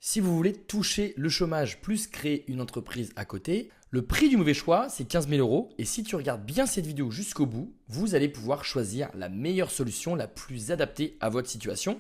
Si vous voulez toucher le chômage plus créer une entreprise à côté, le prix du mauvais choix, c'est 15 000 euros. Et si tu regardes bien cette vidéo jusqu'au bout, vous allez pouvoir choisir la meilleure solution, la plus adaptée à votre situation.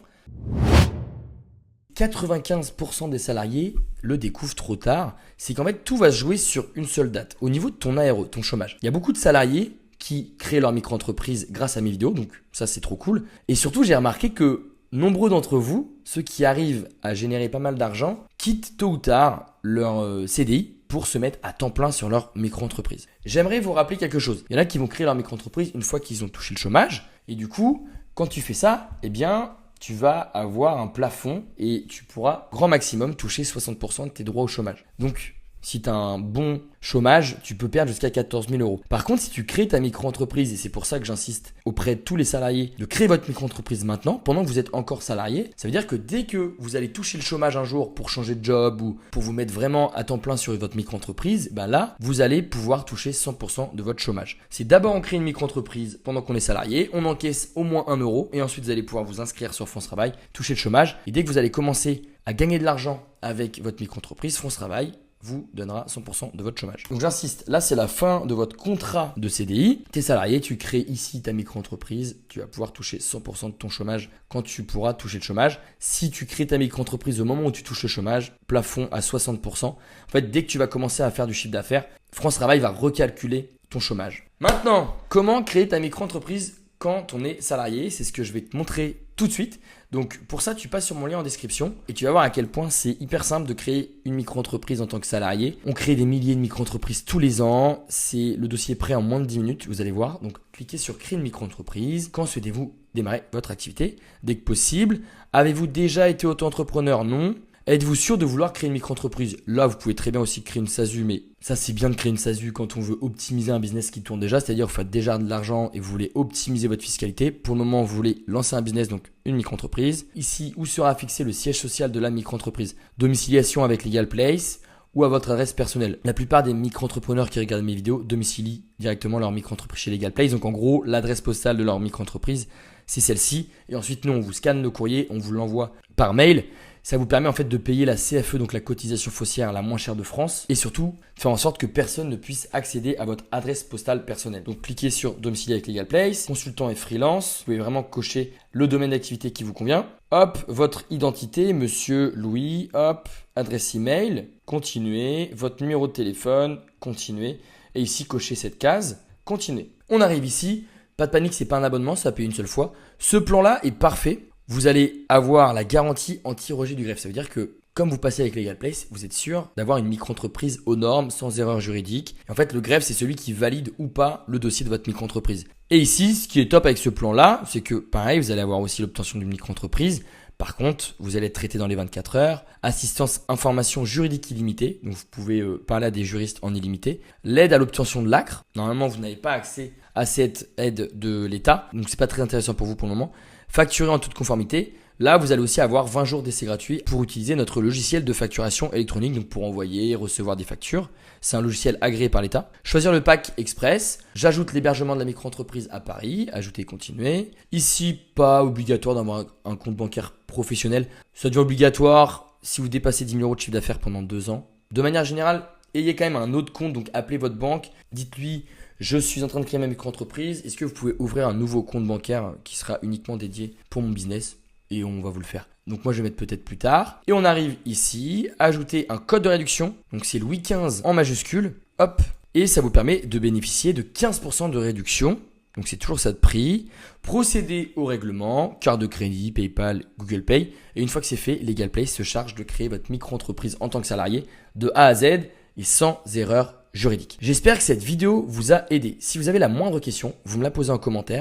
95% des salariés le découvrent trop tard. C'est qu'en fait, tout va se jouer sur une seule date. Au niveau de ton ARE, ton chômage, il y a beaucoup de salariés qui créent leur micro-entreprise grâce à mes vidéos. Donc ça, c'est trop cool. Et surtout, j'ai remarqué que nombreux d'entre vous, ceux qui arrivent à générer pas mal d'argent, quittent tôt ou tard leur CDI pour se mettre à temps plein sur leur micro-entreprise. J'aimerais vous rappeler quelque chose. Il y en a qui vont créer leur micro-entreprise une fois qu'ils ont touché le chômage. Et du coup, quand tu fais ça, eh bien, tu vas avoir un plafond et tu pourras grand maximum toucher 60% de tes droits au chômage. Donc, si tu as un bon chômage, tu peux perdre jusqu'à 14 000 euros. Par contre, si tu crées ta micro-entreprise, et c'est pour ça que j'insiste auprès de tous les salariés de créer votre micro-entreprise maintenant, pendant que vous êtes encore salarié, ça veut dire que dès que vous allez toucher le chômage un jour pour changer de job ou pour vous mettre vraiment à temps plein sur votre micro-entreprise, bah là, vous allez pouvoir toucher 100% de votre chômage. C'est d'abord on crée une micro-entreprise pendant qu'on est salarié, on encaisse au moins 1 euro et ensuite vous allez pouvoir vous inscrire sur France Travail, toucher le chômage. Et dès que vous allez commencer à gagner de l'argent avec votre micro-entreprise, France Travail vous donnera 100% de votre chômage. Donc j'insiste, là c'est la fin de votre contrat de CDI. Tu es salarié, tu crées ici ta micro-entreprise, tu vas pouvoir toucher 100% de ton chômage quand tu pourras toucher le chômage. Si tu crées ta micro-entreprise au moment où tu touches le chômage, plafond à 60%. En fait, dès que tu vas commencer à faire du chiffre d'affaires, France Travail va recalculer ton chômage. Maintenant, comment créer ta micro-entreprise quand on est salarié? C'est ce que je vais te montrer tout de suite. Donc pour ça, tu passes sur mon lien en description et tu vas voir à quel point c'est hyper simple de créer une micro-entreprise en tant que salarié. On crée des milliers de micro-entreprises tous les ans. C'est le dossier prêt en moins de 10 minutes, vous allez voir. Donc cliquez sur créer une micro-entreprise. Quand souhaitez-vous démarrer votre activité? Dès que possible. Avez-vous déjà été auto-entrepreneur? Non. Êtes-vous sûr de vouloir créer une micro-entreprise? Là, vous pouvez très bien aussi créer une SASU, mais ça, c'est bien de créer une SASU quand on veut optimiser un business qui tourne déjà, c'est-à-dire vous faites déjà de l'argent et vous voulez optimiser votre fiscalité. Pour le moment, vous voulez lancer un business, donc une micro-entreprise. Ici, où sera fixé le siège social de la micro-entreprise? Domiciliation avec Legal Place ou à votre adresse personnelle. La plupart des micro-entrepreneurs qui regardent mes vidéos domicilient directement leur micro-entreprise chez Legal Place. Donc en gros, l'adresse postale de leur micro-entreprise, c'est celle-ci. Et ensuite, nous, on vous scanne le courrier, on vous l'envoie par mail. Ça vous permet en fait de payer la CFE, donc la cotisation foncière la moins chère de France, et surtout faire en sorte que personne ne puisse accéder à votre adresse postale personnelle. Donc cliquez sur domicile avec Legal Place, consultant et freelance, vous pouvez vraiment cocher le domaine d'activité qui vous convient. Hop, votre identité, monsieur Louis, hop, adresse email, continuez, votre numéro de téléphone, continuez, et ici cochez cette case, continuez. On arrive ici, pas de panique, c'est pas un abonnement, ça paye une seule fois. Ce plan-là est parfait. Vous allez avoir la garantie anti-rejet du greffe. Ça veut dire que comme vous passez avec Legal Place, vous êtes sûr d'avoir une micro-entreprise aux normes, sans erreur juridique. Et en fait, le greffe, c'est celui qui valide ou pas le dossier de votre micro-entreprise. Et ici, ce qui est top avec ce plan-là, c'est que pareil, vous allez avoir aussi l'obtention d'une micro-entreprise. Par contre, vous allez être traité dans les 24 heures. Assistance, information juridique illimitée. Donc, vous pouvez parler à des juristes en illimité. L'aide à l'obtention de l'ACRE. Normalement, vous n'avez pas accès à cette aide de l'État. Donc, c'est pas très intéressant pour vous pour le moment. Facturer en toute conformité. Là, vous allez aussi avoir 20 jours d'essai gratuit pour utiliser notre logiciel de facturation électronique, donc pour envoyer et recevoir des factures. C'est un logiciel agréé par l'État. Choisir le pack express. J'ajoute l'hébergement de la micro-entreprise à Paris. Ajouter, continuer. Ici, pas obligatoire d'avoir un compte bancaire professionnel. Ça devient obligatoire si vous dépassez 10 000 euros de chiffre d'affaires pendant 2 ans. De manière générale, ayez quand même un autre compte, donc appelez votre banque. Dites-lui, je suis en train de créer ma micro-entreprise. Est-ce que vous pouvez ouvrir un nouveau compte bancaire qui sera uniquement dédié pour mon business? Et on va vous le faire. Donc moi je vais mettre peut-être plus tard. Et on arrive ici, ajouter un code de réduction. Donc c'est Louis XV en majuscule. Hop. Et ça vous permet de bénéficier de 15% de réduction. Donc c'est toujours ça de prix. Procéder au règlement, carte de crédit, PayPal, Google Pay. Et une fois que c'est fait, Legal Place se charge de créer votre micro-entreprise en tant que salarié de A à Z et sans erreur juridique. J'espère que cette vidéo vous a aidé. Si vous avez la moindre question, vous me la posez en commentaire.